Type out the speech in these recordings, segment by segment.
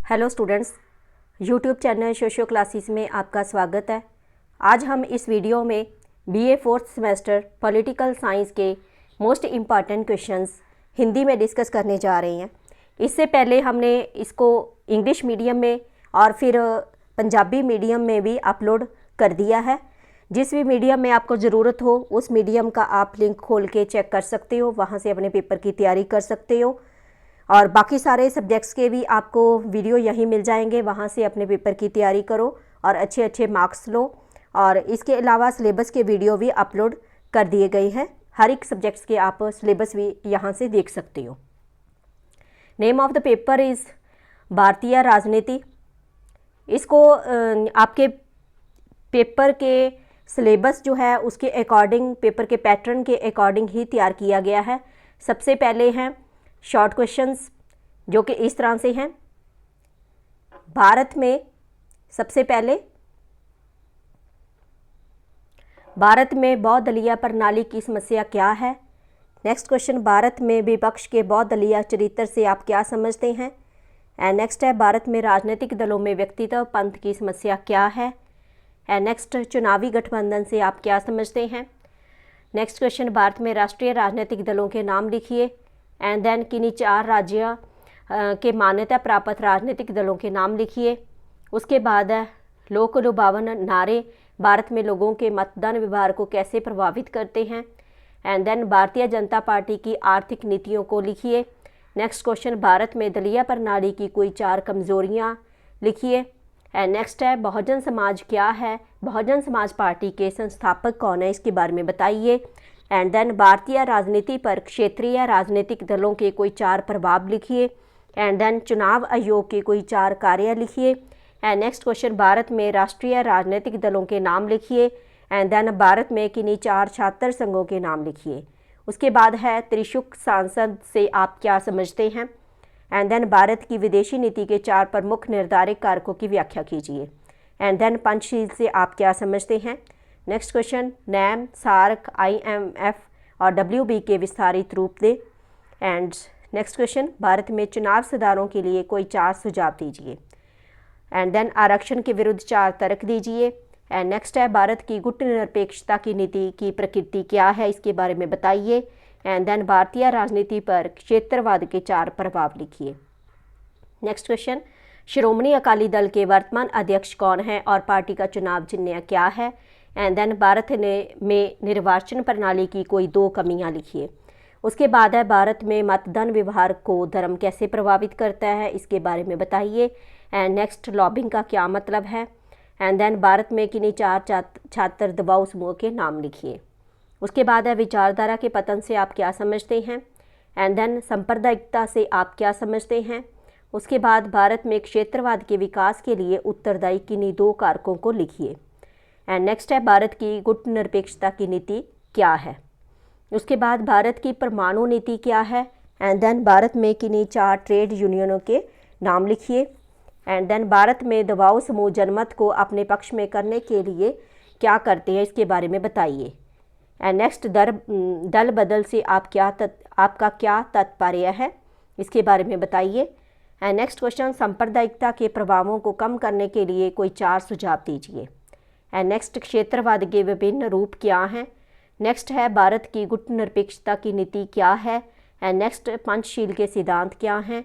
Hello students, YouTube channel socio classes में आपका स्वागत है। आज हम इस वीडियो में BA fourth semester political science के मोस्ट इम्पॉर्टेंट क्वेश्चंस हिंदी में डिस्कस करने जा रहे हैं। इससे पहले हमने इसको इंग्लिश मीडियम में और फिर पंजाबी मीडियम में भी अपलोड कर दिया है। जिस भी मीडियम में आपको ज़रूरत हो उस मीडियम का आप लिंक खोल के चेक कर सकते हो, वहाँ से अपने पेपर की तैयारी कर सकते हो। और बाकी सारे सब्जेक्ट्स के भी आपको वीडियो यहीं मिल जाएंगे, वहाँ से अपने पेपर की तैयारी करो और अच्छे अच्छे मार्क्स लो। और इसके अलावा सिलेबस के वीडियो भी अपलोड कर दिए गए हैं। हर एक सब्जेक्ट्स के आप सिलेबस भी यहाँ से देख सकते हो। Name of the paper is भारतीय राजनीति। इसको आपके पेपर के सिलेबस जो है उसके अकॉर्डिंग, पेपर के पैटर्न के अकॉर्डिंग ही तैयार किया गया है। सबसे पहले हैं शॉर्ट क्वेश्चंस जो कि इस तरह से हैं। भारत में सबसे पहले भारत में बहुदलीय प्रणाली की समस्या क्या है। नेक्स्ट क्वेश्चन, भारत में विपक्ष के बहुदलीय चरित्र से आप क्या समझते हैं। एंड नेक्स्ट है, भारत में राजनीतिक दलों में व्यक्तित्व पंथ की समस्या क्या है। एंड नेक्स्ट, चुनावी गठबंधन से आप क्या समझते हैं। नेक्स्ट क्वेश्चन, भारत में राष्ट्रीय राजनीतिक दलों के नाम लिखिए। एंड देन किन्हीं 4 राज्य के मान्यता प्राप्त राजनीतिक दलों के नाम लिखिए। उसके बाद है लोक लुभावन नारे भारत में लोगों के मतदान व्यवहार को कैसे प्रभावित करते हैं। And then Bharatiya Janata party की आर्थिक नीतियों को लिखिए। नेक्स्ट क्वेश्चन, भारत में दलीय प्रणाली की कोई 4 कमजोरियां लिखिए। एंड नेक्स्ट है, बहुजन समाज क्या है, बहुजन समाज पार्टी के संस्थापक कौन है, इसके बारे में बताइए। एंड देन भारतीय राजनीति पर क्षेत्रीय राजनीतिक दलों के कोई 4 प्रभाव लिखिए। एंड देन चुनाव आयोग के कोई 4 कार्य लिखिए। एंड नेक्स्ट क्वेश्चन, भारत में राष्ट्रीय राजनीतिक दलों के नाम लिखिए। एंड देन भारत में किन्हीं 4 छात्र संघों के नाम लिखिए। उसके बाद है त्रिशुक सांसद से आप क्या समझते हैं। एंड देन भारत की विदेशी नीति के 4 प्रमुख निर्धारक कारकों की व्याख्या कीजिए। एंड देन पंचशील से आप क्या समझते हैं। Next question, NAM, SAARC, IMF और WB के विस्तारित रूप दे। एंड नेक्स्ट क्वेश्चन, भारत में चुनाव सुधारों के लिए कोई 4 सुझाव दीजिए। एंड देन आरक्षण के विरुद्ध 4 तर्क दीजिए। एंड नेक्स्ट है, भारत की गुटनिरपेक्षता की नीति की प्रकृति क्या है, इसके बारे में बताइए। एंड देन भारतीय राजनीति पर क्षेत्रवाद के 4 प्रभाव लिखिए। नेक्स्ट क्वेश्चन, श्रोमणी अकाली दल के वर्तमान अध्यक्ष कौन है और पार्टी का चुनाव चिन्ह क्या है। एंड देन भारत में निर्वाचन प्रणाली की कोई 2 कमियां लिखिए। उसके बाद है, भारत में मतदान व्यवहार को धर्म कैसे प्रभावित करता है, इसके बारे में बताइए। एंड नेक्स्ट, लॉबिंग का क्या मतलब है। एंड देन भारत में किन्हीं 4 छात्र दबाव समूह के नाम लिखिए। उसके बाद है, विचारधारा के पतन से आप क्या समझते हैं। एंड देन सांप्रदायिकता से आप क्या समझते हैं। उसके बाद भारत में क्षेत्रवाद के विकास के लिए उत्तरदायी किन्हीं 2 कारकों को लिखिए। एंड नेक्स्ट है, भारत की गुटनिरपेक्षता की नीति क्या है। उसके बाद भारत की परमाणु नीति क्या है। एंड देन भारत में किन्हीं 4 ट्रेड यूनियनों के नाम लिखिए। एंड देन भारत में दबाव समूह जनमत को अपने पक्ष में करने के लिए क्या करते हैं, इसके बारे में बताइए। एंड नेक्स्ट, दल बदल से आपका क्या तात्पर्य है, इसके बारे में बताइए। एंड नेक्स्ट क्वेश्चन, सांप्रदायिकता के प्रभावों को कम करने के लिए कोई 4 सुझाव दीजिए। एंड नेक्स्ट, क्षेत्रवाद के विभिन्न रूप क्या हैं। नेक्स्ट है, भारत की गुटनिरपेक्षता की नीति क्या है। एंड नेक्स्ट, पंचशील के सिद्धांत क्या हैं।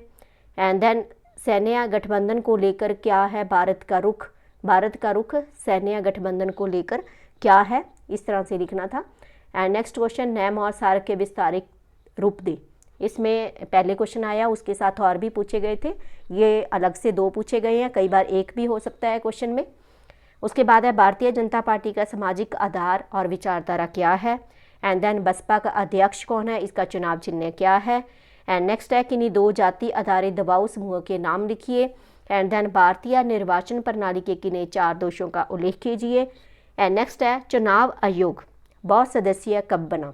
एंड देन सैन्य गठबंधन को लेकर क्या है भारत का रुख सैन्य गठबंधन को लेकर क्या है, इस तरह से लिखना था। एंड नेक्स्ट क्वेश्चन, नैम और सार्क के विस्तारित रूप दे। इसमें पहले क्वेश्चन आया, उसके साथ और भी पूछे गए थे, ये अलग से 2 पूछे गए हैं, कई बार 1 भी हो सकता है क्वेश्चन में। उसके बाद है, भारतीय जनता पार्टी का सामाजिक आधार और विचारधारा क्या है। एंड देन बसपा का अध्यक्ष कौन है, इसका चुनाव चिन्ह क्या है। एंड नेक्स्ट है, किन्हीं 2 जाति आधारित दबाव समूह के नाम लिखिए। एंड देन भारतीय निर्वाचन प्रणाली के किन्हीं 4 दोषों का उल्लेख कीजिए। एंड नेक्स्ट है, चुनाव आयोग बहुसदस्यीय कब बना,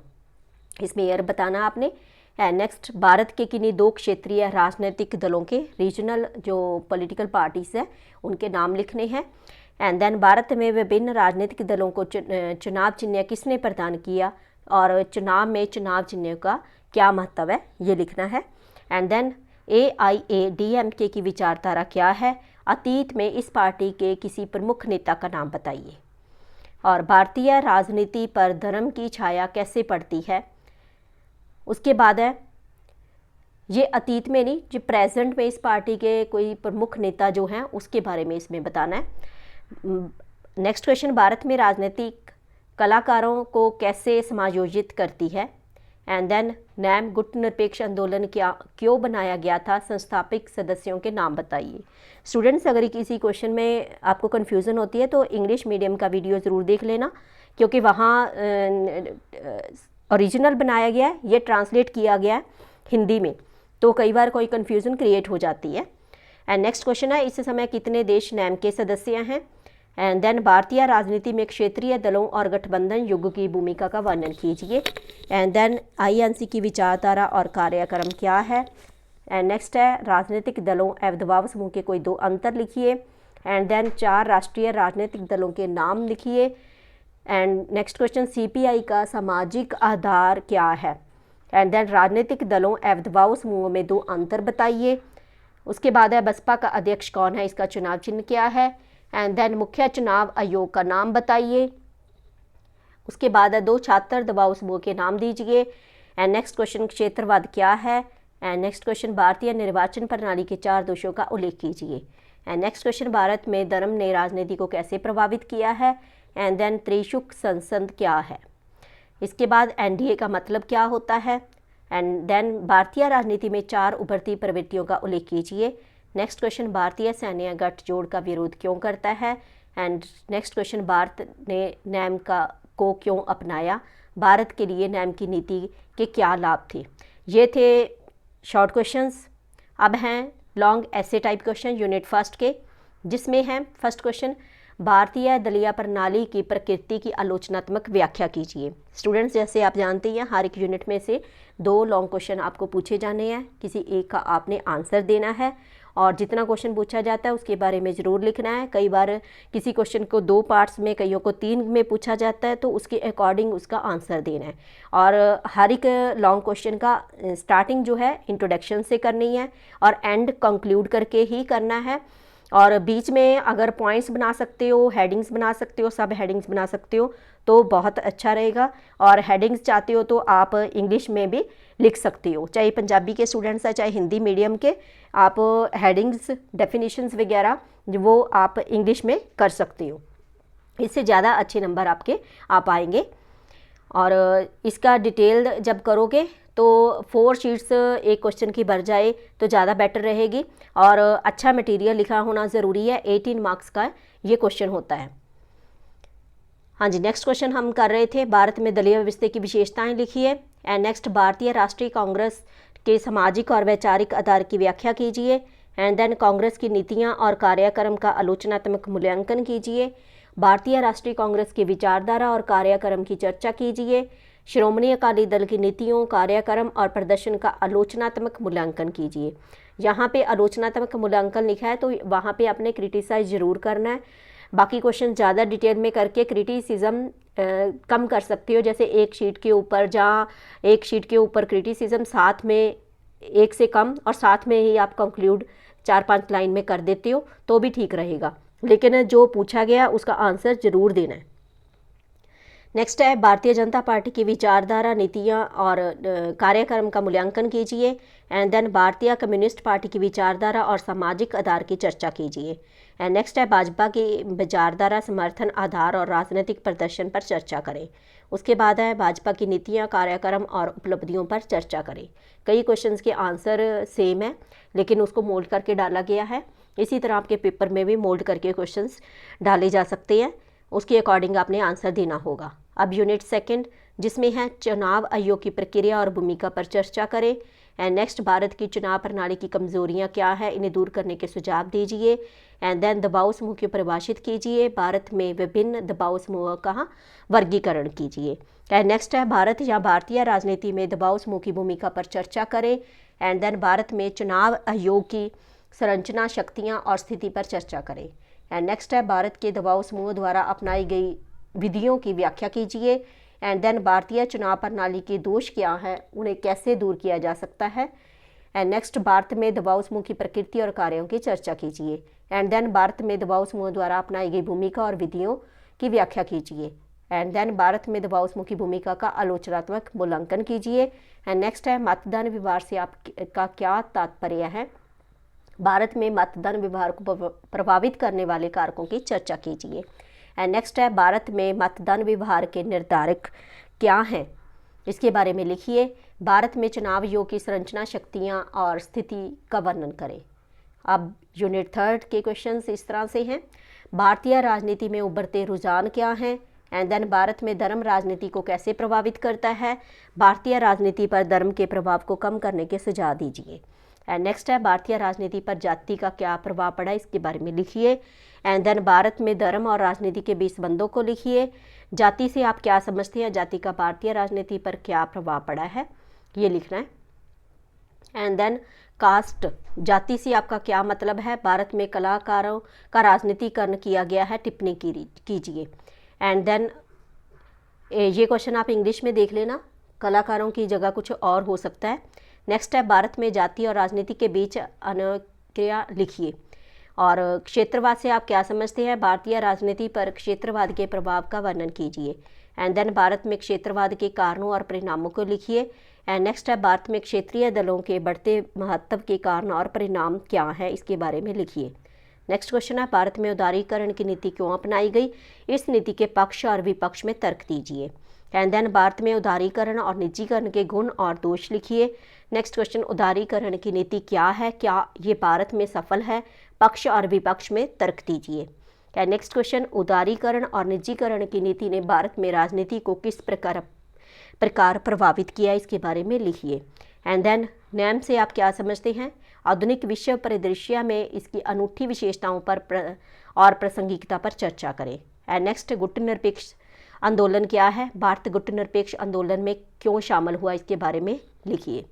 इसमें यह बताना आपने। एंड नेक्स्ट, भारत के किन्हीं 2 क्षेत्रीय राजनीतिक दलों के रीजनल जो पॉलिटिकल पार्टीज है उनके नाम लिखने हैं। एंड देन भारत में विभिन्न राजनीतिक दलों को चुनाव चिन्ह किसने प्रदान किया और चुनाव में चुनाव चिन्ह का क्या महत्व है, ये लिखना है। एंड देन AIADMK की विचारधारा क्या है? अतीत में इस पार्टी के किसी प्रमुख नेता का नाम बताइए। और भारतीय राजनीति पर धर्म की छाया कैसे पड़ती है? उसके बाद है, ये अतीत में नहीं, जो प्रेजेंट में इस पार्टी के कोई प्रमुख नेता जो हैं उसके बारे में इसमें बताना है। नेक्स्ट क्वेश्चन, भारत में राजनीतिक कलाकारों को कैसे समायोजित करती है? एंड देन नैम गुटनिरपेक्ष आंदोलन क्यों बनाया गया था? संस्थापक सदस्यों के नाम बताइए। स्टूडेंट्स, अगर किसी क्वेश्चन में आपको कन्फ्यूज़न होती है तो इंग्लिश मीडियम का वीडियो ज़रूर देख लेना, क्योंकि वहाँ ओरिजिनल बनाया गया है, ये ट्रांसलेट किया गया है हिंदी में, तो कई बार कोई कन्फ्यूज़न क्रिएट हो जाती है। एंड नेक्स्ट क्वेश्चन है, इस समय कितने देश नैम के सदस्य हैं? एंड देन भारतीय राजनीति में क्षेत्रीय दलों और गठबंधन युग की भूमिका का वर्णन कीजिए। एंड देन INC की विचारधारा और कार्यक्रम क्या है? एंड नेक्स्ट है, राजनीतिक दलों एवं दबाव समूह के कोई दो अंतर लिखिए। एंड देन 4 राष्ट्रीय राजनीतिक दलों के नाम लिखिए। एंड नेक्स्ट क्वेश्चन, CPI का सामाजिक आधार क्या है? एंड देन राजनीतिक दलों एवं दबाव समूहों में दो अंतर बताइए। उसके बाद है, बसपा का अध्यक्ष कौन है, इसका चुनाव चिन्ह क्या है? एंड देन मुख्य चुनाव आयोग का नाम बताइए। उसके बाद है, 2 छात्र दबाव समूह के नाम दीजिए। एंड नेक्स्ट क्वेश्चन, क्षेत्रवाद क्या है? एंड नेक्स्ट क्वेश्चन, भारतीय निर्वाचन प्रणाली के 4 दोषों का उल्लेख कीजिए। एंड नेक्स्ट क्वेश्चन, भारत में धर्म ने राजनीति को कैसे प्रभावित किया है? एंड देन त्रिशुक संसद क्या है? इसके बाद NDA का मतलब क्या होता है? एंड देन भारतीय राजनीति में 4 उभरती प्रवृत्तियों का उल्लेख कीजिए। नेक्स्ट क्वेश्चन, भारतीय सैन्य गठजोड़ का विरोध क्यों करता है? एंड नेक्स्ट क्वेश्चन, भारत ने नैम को क्यों अपनाया? भारत के लिए नैम की नीति के क्या लाभ थे? ये थे शॉर्ट क्वेश्चंस। अब हैं लॉन्ग ऐसे टाइप क्वेश्चन यूनिट फर्स्ट के, जिसमें है फर्स्ट क्वेश्चन, भारतीय दलीय प्रणाली की प्रकृति की आलोचनात्मक व्याख्या कीजिए। स्टूडेंट्स, जैसे आप जानते हैं हर एक यूनिट में से 2 लॉन्ग क्वेश्चन आपको पूछे जाने हैं, किसी एक का आपने आंसर देना है और जितना क्वेश्चन पूछा जाता है उसके बारे में ज़रूर लिखना है। कई बार किसी क्वेश्चन को 2 पार्ट्स में, कईयों को 3 में पूछा जाता है, तो उसके अकॉर्डिंग उसका आंसर देना है। और हर एक लॉन्ग क्वेश्चन का स्टार्टिंग जो है इंट्रोडक्शन से करनी है और एंड कंक्लूड करके ही करना है। और बीच में अगर पॉइंट्स बना सकते हो, हेडिंग्स बना सकते हो, सब हेडिंग्स बना सकते हो तो बहुत अच्छा रहेगा। और हेडिंग्स चाहते हो तो आप इंग्लिश में भी लिख सकते हो, चाहे पंजाबी के स्टूडेंट्स हैं चाहे हिंदी मीडियम के, आप हेडिंग्स डेफिनेशंस वगैरह वो आप इंग्लिश में कर सकते हो, इससे ज़्यादा अच्छे नंबर आपके आ पाएंगे। और इसका डिटेल जब करोगे तो 4 शीट्स एक क्वेश्चन की भर जाए तो ज़्यादा बेटर रहेगी। और अच्छा मटेरियल लिखा होना ज़रूरी है, 18 मार्क्स का ये क्वेश्चन होता है। हाँ जी, नेक्स्ट क्वेश्चन हम कर रहे थे, भारत में दलीय व्यवस्था की विशेषताएं लिखिए। एंड नेक्स्ट, भारतीय राष्ट्रीय कांग्रेस के सामाजिक और वैचारिक आधार की व्याख्या कीजिए। एंड देन कांग्रेस की नीतियाँ और कार्यक्रम का आलोचनात्मक मूल्यांकन कीजिए। भारतीय राष्ट्रीय कांग्रेस की विचारधारा और कार्यक्रम की चर्चा कीजिए। श्रोमणी अकाली दल की नीतियों, कार्यक्रम और प्रदर्शन का आलोचनात्मक मूल्यांकन कीजिए। यहाँ पे आलोचनात्मक मूल्यांकन लिखा है तो वहाँ पे आपने क्रिटिसाइज जरूर करना है। बाकी क्वेश्चन ज़्यादा डिटेल में करके क्रिटिसिज्म कम कर सकते हो, जैसे एक शीट के ऊपर, जहाँ एक शीट के ऊपर क्रिटिसिज्म साथ में एक से कम और साथ में ही आप कंक्लूड 4-5 लाइन में कर देते हो तो भी ठीक रहेगा, लेकिन जो पूछा गया उसका आंसर ज़रूर देना है। नेक्स्ट है, भारतीय जनता पार्टी की विचारधारा, नीतियाँ और कार्यक्रम का मूल्यांकन कीजिए। एंड देन भारतीय कम्युनिस्ट पार्टी की विचारधारा और सामाजिक आधार की चर्चा कीजिए। एंड नेक्स्ट है, भाजपा की विचारधारा, समर्थन, आधार और राजनीतिक प्रदर्शन पर चर्चा करें। उसके बाद है, भाजपा की नीतियाँ, कार्यक्रम और उपलब्धियों पर चर्चा करें। कई क्वेश्चंस के आंसर सेम है लेकिन उसको मोल्ड करके डाला गया है, इसी तरह आपके पेपर में भी मोल्ड करके क्वेश्चंस डाले जा सकते हैं, उसके अकॉर्डिंग आपने आंसर देना होगा। अब यूनिट सेकंड, जिसमें है चुनाव आयोग की प्रक्रिया और भूमिका पर चर्चा करें। एंड नेक्स्ट, भारत की चुनाव प्रणाली की कमजोरियां क्या है, इन्हें दूर करने के सुझाव दीजिए। एंड देन दबाव समूह को परिभाषित कीजिए। भारत में विभिन्न दबाव समूह का वर्गीकरण कीजिए। एंड नेक्स्ट है, भारत या भारतीय राजनीति में दबाव समूह की भूमिका पर चर्चा करें। एंड देन भारत में चुनाव आयोग की संरचना, शक्तियाँ और स्थिति पर चर्चा करें। एंड नेक्स्ट है, भारत के दबाव समूह द्वारा अपनाई गई विधियों की व्याख्या कीजिए। एंड देन भारतीय चुनाव प्रणाली के दोष क्या हैं, उन्हें कैसे दूर किया जा सकता है। एंड नेक्स्ट, भारत में दबाव समूह की प्रकृति और कार्यों की चर्चा कीजिए। एंड देन, भारत में दबाव समूह द्वारा अपनाई गई भूमिका और विधियों की व्याख्या कीजिए। एंड देन, भारत में दबाव समूह की भूमिका का आलोचनात्मक मूल्यांकन कीजिए। एंड नेक्स्ट है, मतदान व्यवहार से आपका क्या तात्पर्य है। भारत में मतदान व्यवहार को प्रभावित करने वाले कारकों की चर्चा कीजिए। एंड नेक्स्ट है, भारत में मतदान व्यवहार के निर्धारक क्या हैं, इसके बारे में लिखिए। भारत में चुनाव आयोग की संरचना, शक्तियाँ और स्थिति का वर्णन करें। अब यूनिट 3 के क्वेश्चंस इस तरह से हैं। भारतीय राजनीति में उभरते रुझान क्या हैं। एंड देन, भारत में धर्म राजनीति को कैसे प्रभावित करता है। भारतीय राजनीति पर धर्म के प्रभाव को कम करने के सुझाव दीजिए। एंड नेक्स्ट है, भारतीय राजनीति पर जाति का क्या प्रभाव पड़ा, इसके बारे में लिखिए। एंड देन, भारत में धर्म और राजनीति के बीच संबंधों को लिखिए। जाति से आप क्या समझते हैं, जाति का भारतीय राजनीति पर क्या प्रभाव पड़ा है, ये लिखना है। एंड देन, कास्ट, जाति से आपका क्या मतलब है। भारत में कलाकारों का राजनीतिकरण किया गया है, टिप्पणी कीजिए। एंड देन, ये क्वेश्चन आप इंग्लिश में देख लेना, कलाकारों की जगह कुछ और हो सकता है। नेक्स्ट है, भारत में जाति और राजनीति के बीच अनक्रिया लिखिए। और क्षेत्रवाद से आप क्या समझते हैं, भारतीय राजनीति पर क्षेत्रवाद के प्रभाव का वर्णन कीजिए। एंड देन, भारत में क्षेत्रवाद के कारणों और परिणामों को लिखिए। एंड नेक्स्ट है, भारत में क्षेत्रीय दलों के बढ़ते महत्व के कारण और परिणाम क्या है, इसके बारे में लिखिए। नेक्स्ट क्वेश्चन है, भारत में उदारीकरण की नीति क्यों अपनाई गई, इस नीति के पक्ष और विपक्ष में तर्क दीजिए। एंड देन, भारत में उदारीकरण और निजीकरण के गुण और दोष लिखिए। नेक्स्ट क्वेश्चन, उदारीकरण की नीति क्या है, क्या ये भारत में सफल है, पक्ष और विपक्ष में तर्क दीजिए। नेक्स्ट क्वेश्चन, उदारीकरण और निजीकरण की नीति ने भारत में राजनीति को किस प्रकार प्रभावित किया, इसके बारे में लिखिए। एंड देन, नेम से आप क्या समझते हैं, आधुनिक विश्व परिदृश्य में इसकी अनूठी विशेषताओं पर और प्रासंगिकता पर चर्चा करें। एंड नेक्स्ट, गुटनिरपेक्ष आंदोलन क्या है, भारत गुटनिरपेक्ष आंदोलन में क्यों शामिल हुआ, इसके बारे में लिखिए।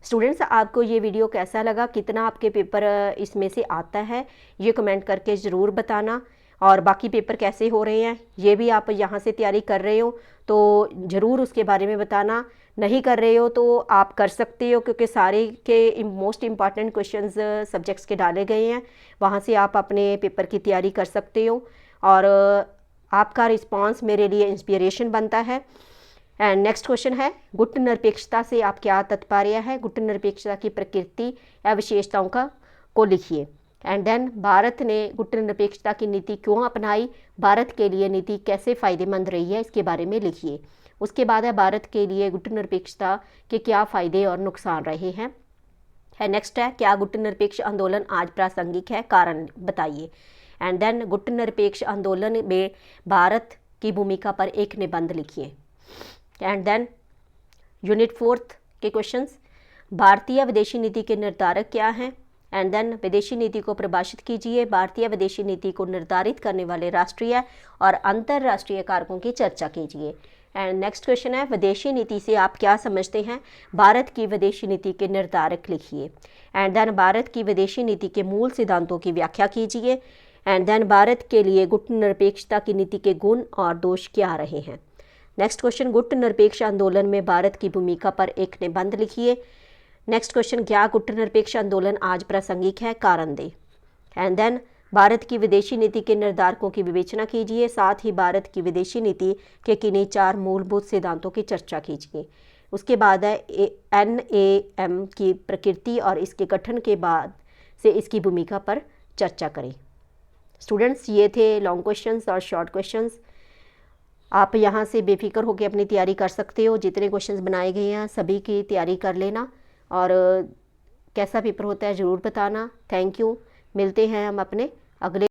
स्टूडेंट्स, आपको ये वीडियो कैसा लगा, कितना आपके पेपर इसमें से आता है, ये कमेंट करके ज़रूर बताना। और बाकी पेपर कैसे हो रहे हैं, ये भी आप यहाँ से तैयारी कर रहे हो तो ज़रूर उसके बारे में बताना। नहीं कर रहे हो तो आप कर सकते हो, क्योंकि सारे के मोस्ट इम्पॉर्टेंट क्वेश्चंस सब्जेक्ट्स के डाले गए हैं, वहाँ से आप अपने पेपर की तैयारी कर सकते हो। और आपका रिस्पांस मेरे लिए इंस्पिरेशन बनता है। एंड नेक्स्ट क्वेश्चन है, गुट निरपेक्षता से आप क्या तात्पर्य है, गुट निरपेक्षता की प्रकृति या विशेषताओं को लिखिए। एंड देन, भारत ने गुट निरपेक्षता की नीति क्यों अपनाई, भारत के लिए नीति कैसे फ़ायदेमंद रही है, इसके बारे में लिखिए। उसके बाद है, भारत के लिए गुट निरपेक्षता के क्या फ़ायदे और नुकसान रहे हैं। नेक्स्ट है, क्या गुट निरपेक्ष आंदोलन आज प्रासंगिक है, कारण बताइए। एंड देन, गुट निरपेक्ष आंदोलन में भारत की भूमिका पर एक निबंध लिखिए। एंड देन, यूनिट 4 के क्वेश्चंस, भारतीय विदेशी नीति के निर्धारक क्या हैं। एंड देन, विदेशी नीति को परिभाषित कीजिए। भारतीय विदेशी नीति को निर्धारित करने वाले राष्ट्रीय और अंतर्राष्ट्रीय कारकों की चर्चा कीजिए। एंड नेक्स्ट क्वेश्चन है, विदेशी नीति से आप क्या समझते हैं, भारत की विदेशी नीति के निर्धारक लिखिए। एंड देन, भारत की विदेशी नीति के मूल सिद्धांतों की व्याख्या कीजिए। एंड देन, भारत के लिए गुट निरपेक्षता की नीति के गुण और दोष क्या रहे हैं। नेक्स्ट क्वेश्चन, गुट निरपेक्ष आंदोलन में भारत की भूमिका पर एक निबंध लिखिए। नेक्स्ट क्वेश्चन, क्या गुट निरपेक्ष आंदोलन आज प्रासंगिक है, कारण दे। एंड देन, भारत की विदेशी नीति के निर्धारकों की विवेचना कीजिए। साथ ही भारत की विदेशी नीति के किन्हीं 4 मूलभूत सिद्धांतों की चर्चा कीजिए। उसके बाद है, NAM की प्रकृति और इसके गठन के बाद से इसकी भूमिका पर चर्चा करें। स्टूडेंट्स, ये थे लॉन्ग क्वेश्चंस और शॉर्ट क्वेश्चंस। आप यहाँ से बेफिक्र होकर अपनी तैयारी कर सकते हो। जितने क्वेश्चंस बनाए गए हैं सभी की तैयारी कर लेना, और कैसा पेपर होता है ज़रूर बताना। Thank you. मिलते हैं हम अपने अगले